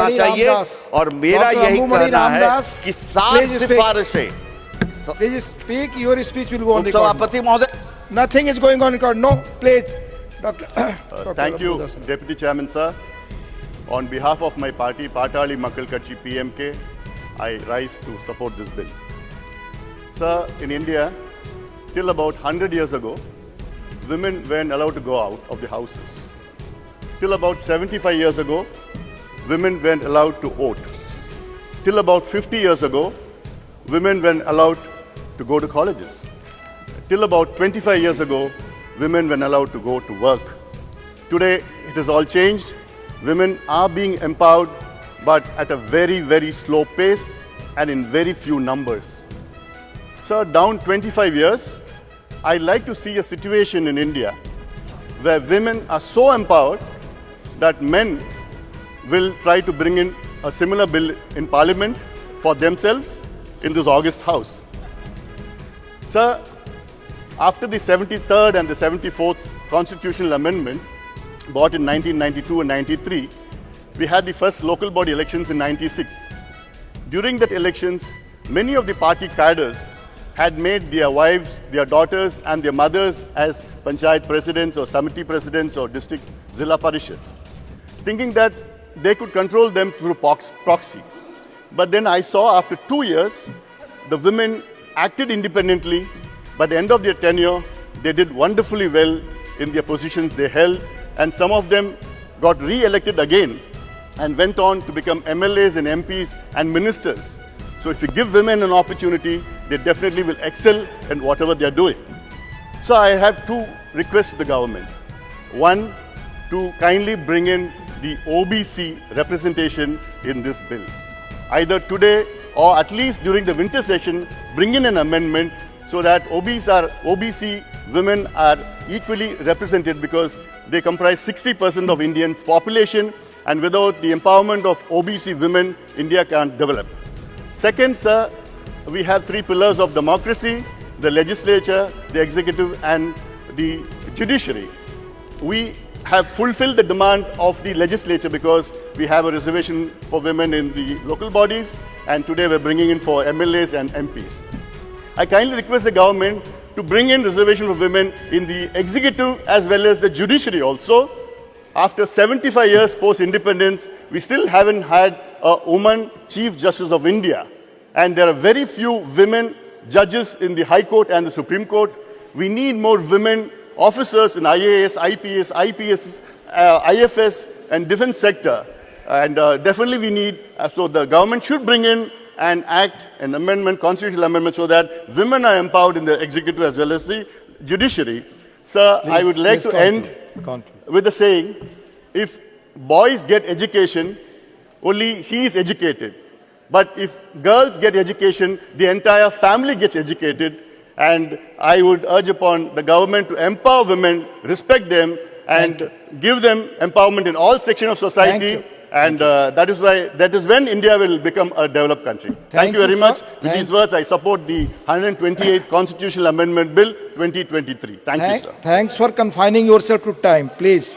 होना चाहिए। और मेरा यही कहना है कि 7 सिफारिशें। Please speak. Your speech will go on record. सभापति महोदय, Nothing is going on record. No, please. Dr. Thank you, Deputy Chairman, sir. On behalf of my party, Patali Makkal Katchi PMK, I rise to support this bill. Sir, in India, till about 100 years ago, women weren't allowed to go out of the houses. Till about 75 years ago, women weren't allowed to vote. Till about 50 years ago, women weren't allowed to go to colleges. Till about 25 years ago, women weren't allowed to go to work. Today, it has all changed. Women are being empowered, but at a very, very slow pace and in very few numbers. Sir, down 25 years, I'd like to see a situation in India where women are so empowered that men will try to bring in a similar bill in Parliament for themselves in this August House. Sir, after the 73rd and the 74th constitutional amendment brought in 1992 and 93, we had the first local body elections in 96. During that elections, many of the party cadres had made their wives, their daughters and their mothers as panchayat presidents or samiti presidents or district zilla parishads, thinking that they could control them through proxy. But then I saw after 2 years, the women acted independently. By the end of their tenure, they did wonderfully well in their positions they held, and some of them got re-elected again and went on to become MLAs and MPs and ministers. So if you give women an opportunity, they definitely will excel in whatever they are doing. So I have 2 requests to the government. One, to kindly bring in the OBC representation in this bill. Either today or at least during the winter session, bring in an amendment so that OBC women are equally represented, because they comprise 60% of Indians' population, and without the empowerment of OBC women, India can't develop. Second, sir, we have 3 pillars of democracy: the legislature, the executive and the judiciary. We have fulfilled the demand of the legislature because we have a reservation for women in the local bodies, and today we're bringing in for MLAs and MPs. I kindly request the government to bring in reservation for women in the executive as well as the judiciary also. After 75 years post-independence, we still haven't had a woman Chief Justice of India. And there are very few women judges in the High Court and the Supreme Court. We need more women officers in IAS, IPS, IPS, IFS and defense sector. And definitely we need, so the government should bring in an act, an amendment, constitutional amendment, so that women are empowered in the executive as well as the judiciary. Sir, I would like to end with the saying, if boys get education, only he is educated. But if girls get education, the entire family gets educated. And I would urge upon the government to empower women, respect them, and give them empowerment in all sections of society. And that is when India will become a developed country. Thank you very much. With these words, I support the 128th Constitutional Amendment Bill 2023. Thank you, sir. Thanks for confining yourself to time, please.